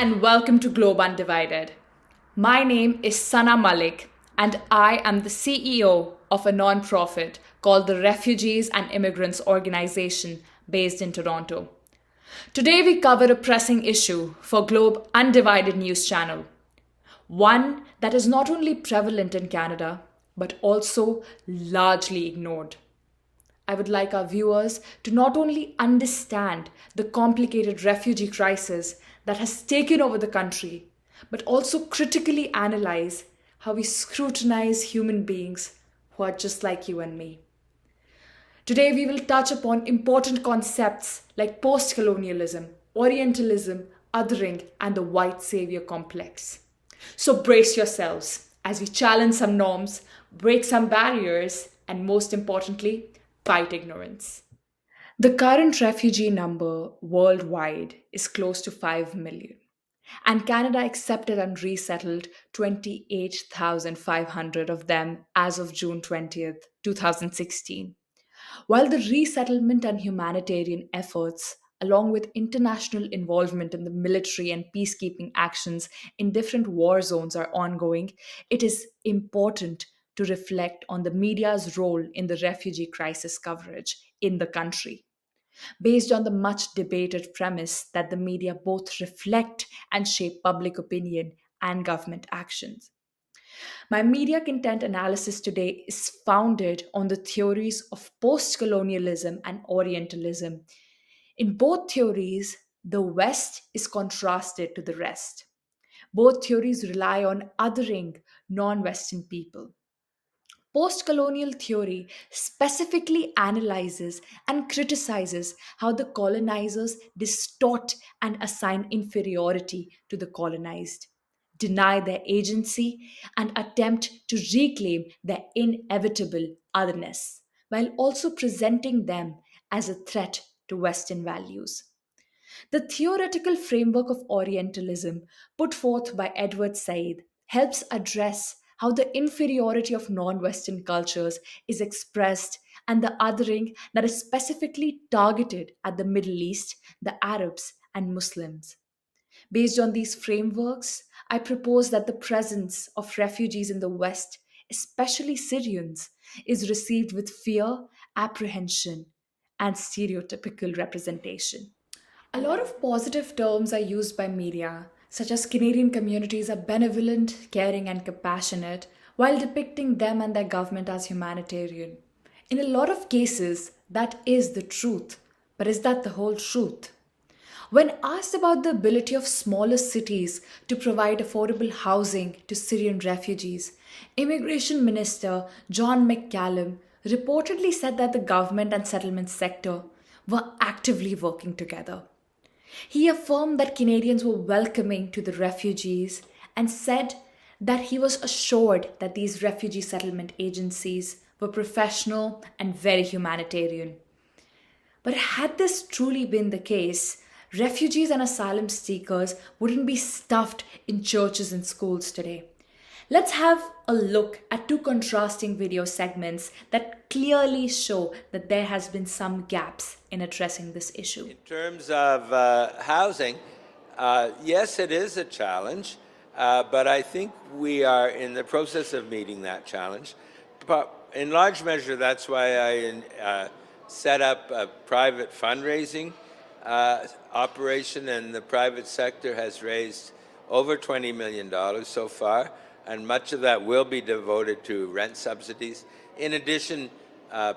and welcome to Globe Undivided. My name is SANAH MALIK, and I am the CEO of a non-profit called the Refugees and Immigrants Organization based in Toronto. Today we cover a pressing issue for Globe Undivided News Channel, one that is not only prevalent in Canada, but also largely ignored. I would like our viewers to not only understand the complicated refugee crisis that has taken over the country, but also critically analyze how we scrutinize human beings who are just like you and me. Today, we will touch upon important concepts like post-colonialism, Orientalism, othering, and the white savior complex. So brace yourselves as we challenge some norms, break some barriers, and most importantly, fight ignorance. The current refugee number worldwide is close to 5 million, and Canada accepted and resettled 28,500 of them as of June 20th, 2016. While the resettlement and humanitarian efforts, along with international involvement in the military and peacekeeping actions in different war zones, are ongoing, it is important to reflect on the media's role in the refugee crisis coverage in the country. Based on the much debated premise that the media both reflect and shape public opinion and government actions. My media content analysis today is founded on the theories of post colonialism and Orientalism. In both theories, the West is contrasted to the rest. Both theories rely on othering non Western people. Post colonial theory specifically analyzes and criticizes how the colonizers distort and assign inferiority to the colonized, deny their agency, and attempt to reclaim their inevitable otherness, while also presenting them as a threat to Western values. The theoretical framework of Orientalism, put forth by Edward Said, helps address how the inferiority of non Western cultures is expressed and the othering that is specifically targeted at the Middle East, the Arabs, and Muslims. Based on these frameworks, I propose that the presence of refugees in the West, especially Syrians, is received with fear, apprehension, and stereotypical representation. A lot of positive terms are used by media, such as Canadian communities are benevolent, caring, and compassionate, while depicting them and their government as humanitarian. In a lot of cases, that is the truth. But is that the whole truth? When asked about the ability of smaller cities to provide affordable housing to Syrian refugees, Immigration Minister John McCallum reportedly said that the government and settlement sector were actively working together. He affirmed that Canadians were welcoming to the refugees and said that he was assured that these refugee settlement agencies were professional and very humanitarian. But had this truly been the case, refugees and asylum seekers wouldn't be stuffed in churches and schools today. Let's have a look at two contrasting video segments that clearly show that there has been some gaps in addressing this issue. In terms of housing, yes, it is a challenge, but I think we are in the process of meeting that challenge. But in large measure, that's why I set up a private fundraising operation, and the private sector has raised over $20 million so far, and much of that will be devoted to rent subsidies. In addition,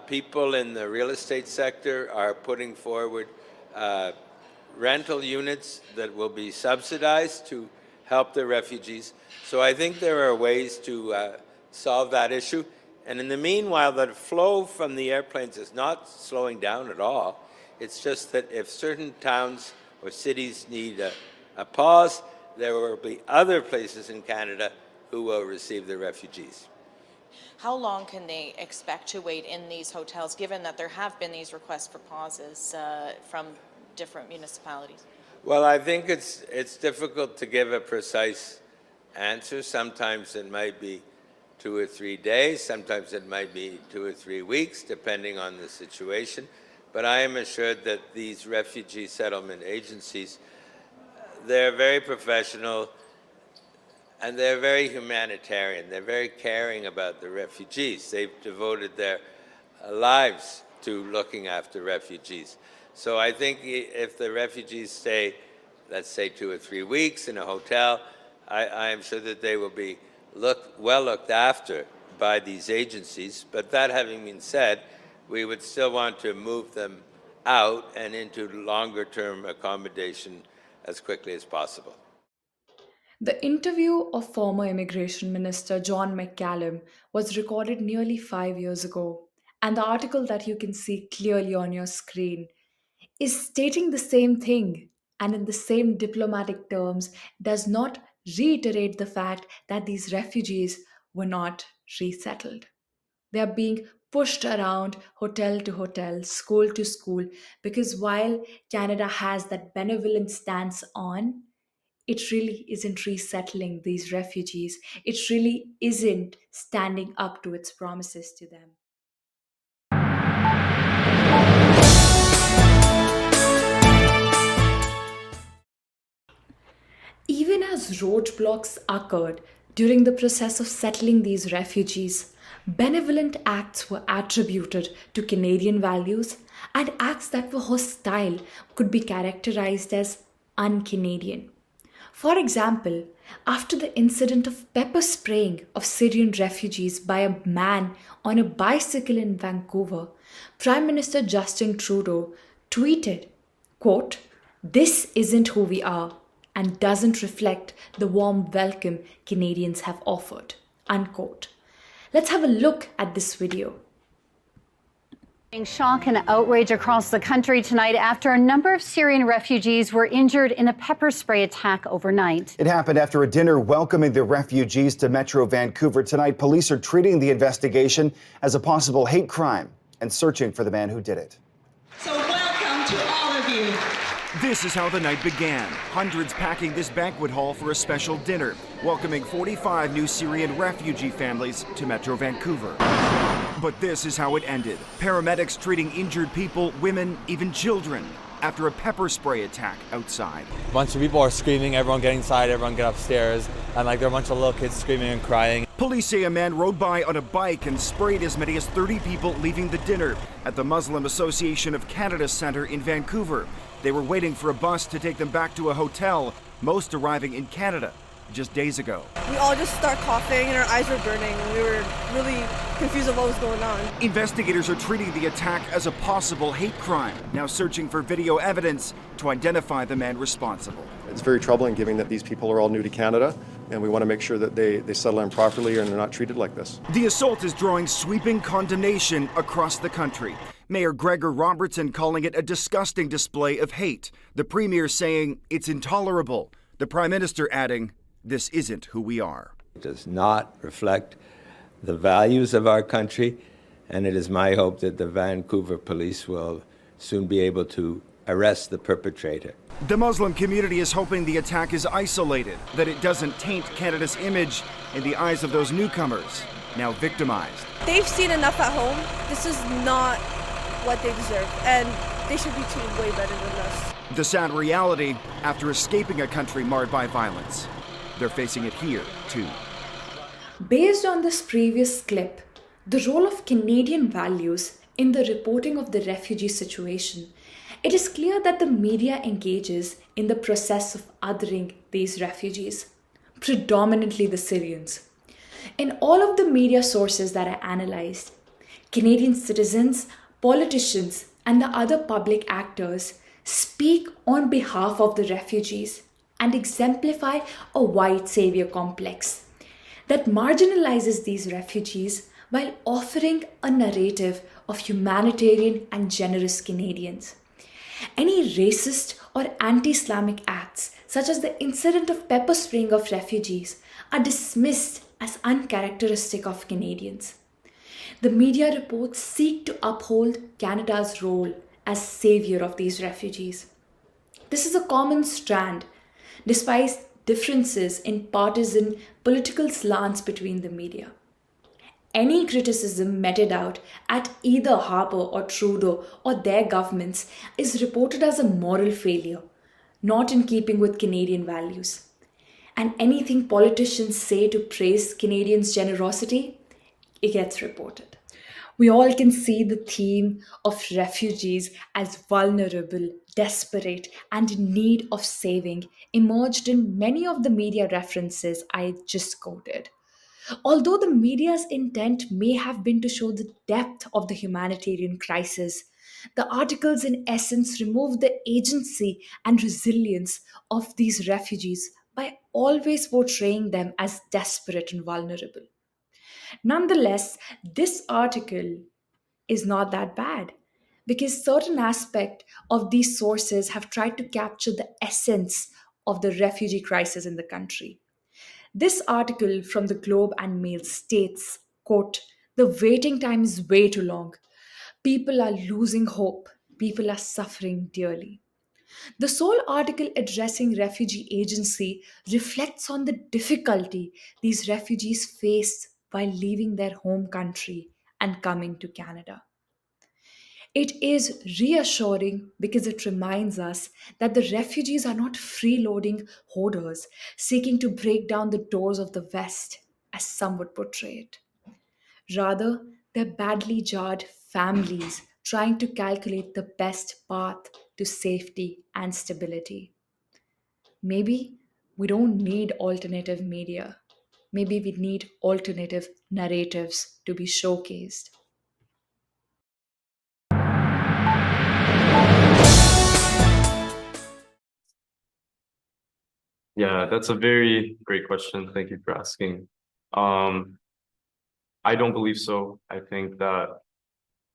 people in the real estate sector are putting forward rental units that will be subsidized to help the refugees. So I think there are ways to solve that issue. And in the meanwhile, the flow from the airplanes is not slowing down at all. It's just that if certain towns or cities need a pause, there will be other places in Canada who will receive the refugees. How long can they expect to wait in these hotels, given that there have been these requests for pauses from different municipalities? Well, I think it's difficult to give a precise answer. Sometimes it might be 2 or 3 days, sometimes it might be 2 or 3 weeks, depending on the situation. But I am assured that these refugee settlement agencies, they're very professional, and they're very humanitarian. They're very caring about the refugees. They've devoted their lives to looking after refugees. So I think if the refugees stay, let's say 2 or 3 weeks in a hotel, I am sure that they will be well looked after by these agencies. But that having been said, we would still want to move them out and into longer-term accommodation as quickly as possible. The interview of former Immigration Minister John McCallum was recorded nearly 5 years ago, and the article that you can see clearly on your screen is stating the same thing and in the same diplomatic terms does not reiterate the fact that these refugees were not resettled. They are being pushed around hotel to hotel, school to school, because while Canada has that benevolent stance on, it really isn't resettling these refugees. It really isn't standing up to its promises to them. Even as roadblocks occurred during the process of settling these refugees, benevolent acts were attributed to Canadian values, and acts that were hostile could be characterized as un-Canadian. For example, after the incident of pepper spraying of Syrian refugees by a man on a bicycle in Vancouver, Prime Minister Justin Trudeau tweeted, quote, "This isn't who we are and doesn't reflect the warm welcome Canadians have offered," unquote. Let's have a look at this video. Shock and outrage across the country tonight after a number of Syrian refugees were injured in a pepper spray attack overnight. It happened after a dinner welcoming the refugees to Metro Vancouver. Tonight, police are treating the investigation as a possible hate crime and searching for the man who did it. So welcome to all of you. This is how the night began. Hundreds packing this banquet hall for a special dinner, welcoming 45 new Syrian refugee families to Metro Vancouver. But this is how it ended. Paramedics treating injured people, women, even children, after a pepper spray attack outside. A bunch of people are screaming, everyone get inside, everyone get upstairs, and there are a bunch of little kids screaming and crying. Police say a man rode by on a bike and sprayed as many as 30 people leaving the dinner at the Muslim Association of Canada Centre in Vancouver. They were waiting for a bus to take them back to a hotel, most arriving in Canada just days ago. We all just start coughing and our eyes were burning and we were really confused of what was going on. Investigators are treating the attack as a possible hate crime, now searching for video evidence to identify the man responsible. It's very troubling given that these people are all new to Canada, and we want to make sure that they settle in properly and they're not treated like this. The assault is drawing sweeping condemnation across the country. Mayor Gregor Robertson calling it a disgusting display of hate. The Premier saying it's intolerable. The Prime Minister adding, "This isn't who we are." It does not reflect the values of our country, and it is my hope that the Vancouver police will soon be able to arrest the perpetrator. The Muslim community is hoping the attack is isolated, that it doesn't taint Canada's image in the eyes of those newcomers, now victimized. They've seen enough at home. This is not what they deserve, and they should be treated way better than us. The sad reality, after escaping a country marred by violence, they're facing it here, too. Based on this previous clip, the role of Canadian values in the reporting of the refugee situation, it is clear that the media engages in the process of othering these refugees, predominantly the Syrians. In all of the media sources that I analyzed, Canadian citizens, politicians, and the other public actors speak on behalf of the refugees and exemplify a white savior complex that marginalizes these refugees while offering a narrative of humanitarian and generous Canadians. Any racist or anti-Islamic acts, such as the incident of pepper spraying of refugees, are dismissed as uncharacteristic of Canadians. The media reports seek to uphold Canada's role as savior of these refugees. This is a common strand, despite differences in partisan political slants between the media. Any criticism meted out at either Harper or Trudeau or their governments is reported as a moral failure, not in keeping with Canadian values. And anything politicians say to praise Canadians' generosity, it gets reported. We all can see the theme of refugees as vulnerable, desperate, and in need of saving emerged in many of the media references I just quoted. Although the media's intent may have been to show the depth of the humanitarian crisis, the articles in essence remove the agency and resilience of these refugees by always portraying them as desperate and vulnerable. Nonetheless, this article is not that bad because certain aspect of these sources have tried to capture the essence of the refugee crisis in the country. This article from the Globe and Mail states, quote, the waiting time is way too long. People are losing hope. People are suffering dearly. The sole article addressing refugee agency reflects on the difficulty these refugees face while leaving their home country and coming to Canada. It is reassuring because it reminds us that the refugees are not freeloading hoarders seeking to break down the doors of the West, as some would portray it. Rather, they're badly jarred families trying to calculate the best path to safety and stability. Maybe we don't need alternative media. Maybe we need alternative narratives to be showcased. Yeah, that's a very great question. Thank you for asking. Um, I don't believe so. I think that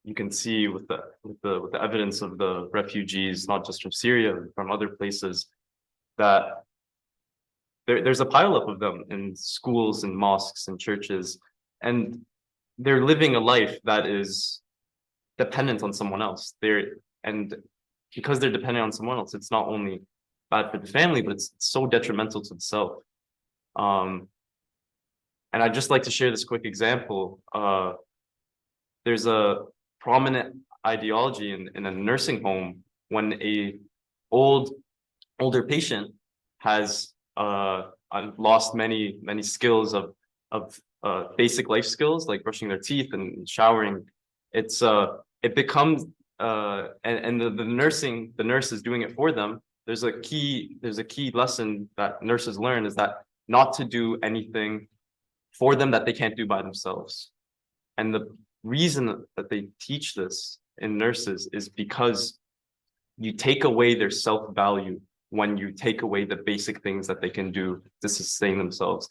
you can see with the evidence of the refugees, not just from Syria, but from other places, that there's a pileup of them in schools and mosques and churches, and they're living a life that is dependent on someone else. And because they're dependent on someone else, it's not only bad for the family, but it's so detrimental to the self. And I'd just like to share this quick example. There's a prominent ideology in a nursing home when older patient has lost many skills of basic life skills like brushing their teeth and showering. It becomes and the nurse is doing it for them. There's a key lesson that nurses learn is that not to do anything for them that they can't do by themselves. And the reason that they teach this in nurses is because you take away their self-value when you take away the basic things that they can do to sustain themselves.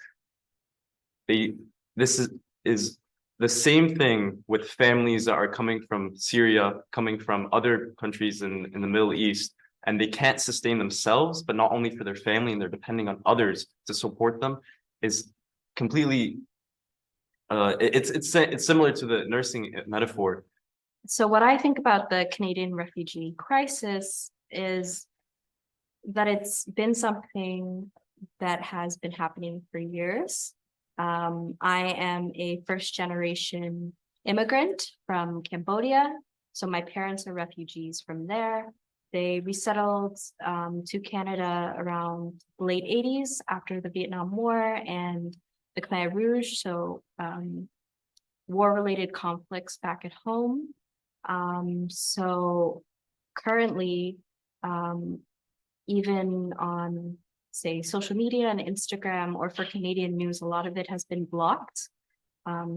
This is the same thing with families that are coming from Syria, coming from other countries in the Middle East, and they can't sustain themselves, but not only for their family, and they're depending on others to support them, is completely, it's similar to the nursing metaphor. So what I think about the Canadian refugee crisis is that it's been something that has been happening for years. I am a first-generation immigrant from Cambodia. So my parents are refugees from there. They resettled to Canada around the late 80s after the Vietnam War and the Khmer Rouge, so war-related conflicts back at home. So currently, even on, say, social media and Instagram or for Canadian news, a lot of it has been blocked.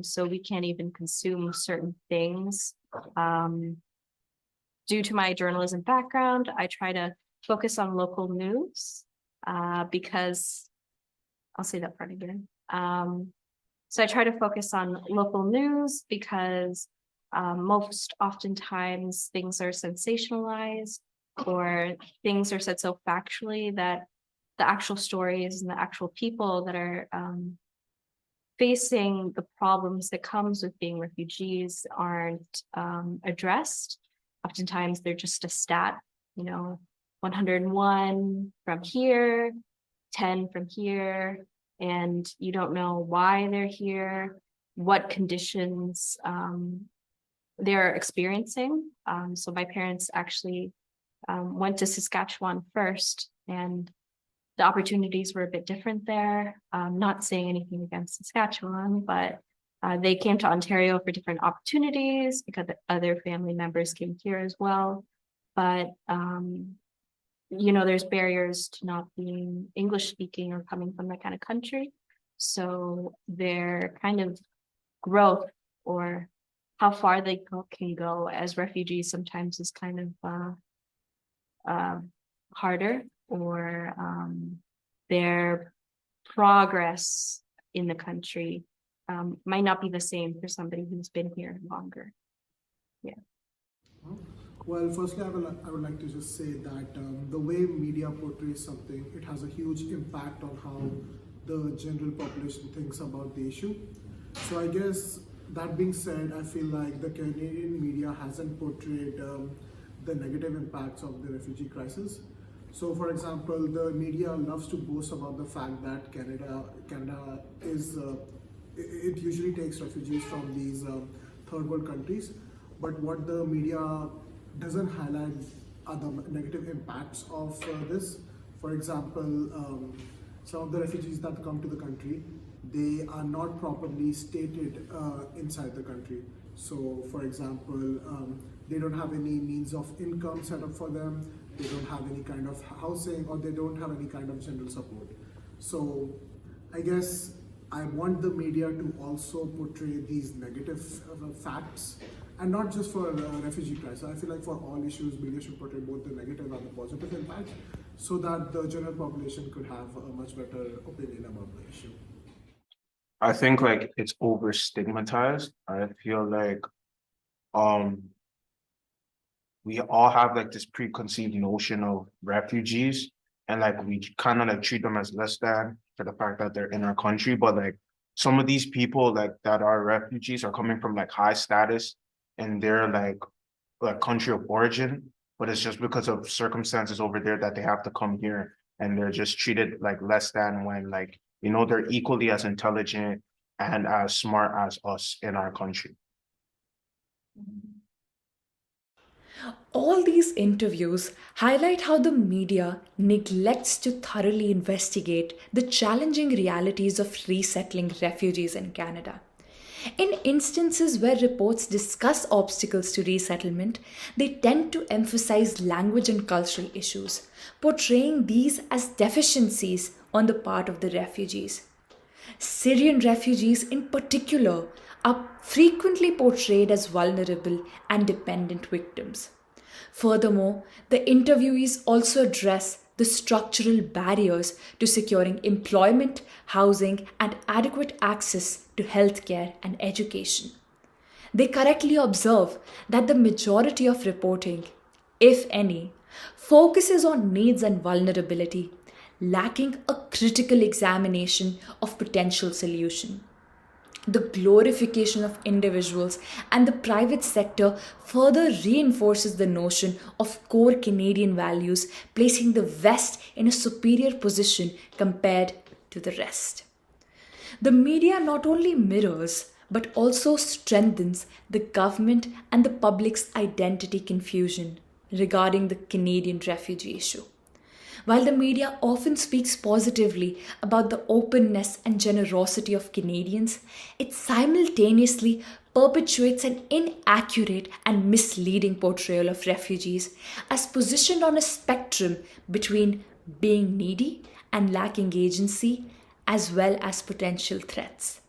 So we can't even consume certain things. Due to my journalism background, I try to focus on local news because, I'll say that part again. So I try to focus on local news because most oftentimes things are sensationalized or things are said so factually that the actual stories and the actual people that are facing the problems that comes with being refugees aren't addressed. Oftentimes they're just a stat, 101 from here, 10 from here, and you don't know why they're here, what conditions they're experiencing. So my parents actually went to Saskatchewan first and the opportunities were a bit different there. Not saying anything against Saskatchewan, but they came to Ontario for different opportunities because other family members came here as well. But there's barriers to not being English speaking or coming from that kind of country. So their kind of growth or how far they can go as refugees sometimes is kind of harder, or their progress in the country might not be the same for somebody who's been here longer. Yeah. Well, firstly, I would like to just say that the way media portrays something, it has a huge impact on how the general population thinks about the issue. So I guess that being said, I feel like the Canadian media hasn't portrayed the negative impacts of the refugee crisis. So for example, the media loves to boast about the fact that Canada is, it usually takes refugees from these third world countries. But what the media doesn't highlight are the negative impacts of this. For example, some of the refugees that come to the country, they are not properly stated inside the country. So for example, they don't have any means of income set up for them, they don't have any kind of housing, or they don't have any kind of general support. So I guess I want the media to also portray these negative facts, and not just for refugee crisis. I feel like for all issues, media should portray both the negative and the positive impacts, so that the general population could have a much better opinion about the issue. I think like it's over stigmatized. I feel like we all have like this preconceived notion of refugees, and like we kind of like treat them as less than for the fact that they're in our country. But like some of these people like that are refugees are coming from like high status in their like country of origin, but it's just because of circumstances over there that they have to come here, and they're just treated like less than when like, they're equally as intelligent and as smart as us in our country. All these interviews highlight how the media neglects to thoroughly investigate the challenging realities of resettling refugees in Canada. In instances where reports discuss obstacles to resettlement, they tend to emphasize language and cultural issues, portraying these as deficiencies on the part of the refugees. Syrian refugees in particular are frequently portrayed as vulnerable and dependent victims. Furthermore, the interviewees also address the structural barriers to securing employment, housing, and adequate access to healthcare and education. They correctly observe that the majority of reporting, if any, focuses on needs and vulnerability, lacking a critical examination of potential solution. The glorification of individuals and the private sector further reinforces the notion of core Canadian values, placing the West in a superior position compared to the rest. The media not only mirrors but also strengthens the government and the public's identity confusion regarding the Canadian refugee issue. While the media often speaks positively about the openness and generosity of Canadians, it simultaneously perpetuates an inaccurate and misleading portrayal of refugees as positioned on a spectrum between being needy and lacking agency, as well as potential threats.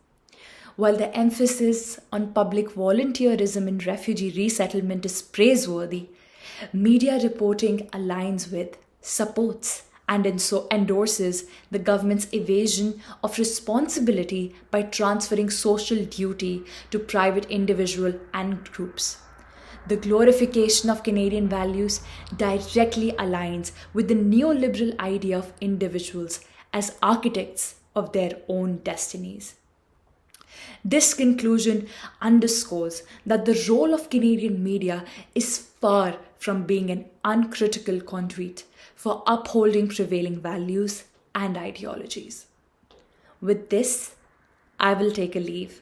While the emphasis on public volunteerism in refugee resettlement is praiseworthy, media reporting aligns with, supports, and endorses the government's evasion of responsibility by transferring social duty to private individuals and groups. The glorification of Canadian values directly aligns with the neoliberal idea of individuals as architects of their own destinies. This conclusion underscores that the role of Canadian media is far from being an uncritical conduit for upholding prevailing values and ideologies. With this, I will take a leave.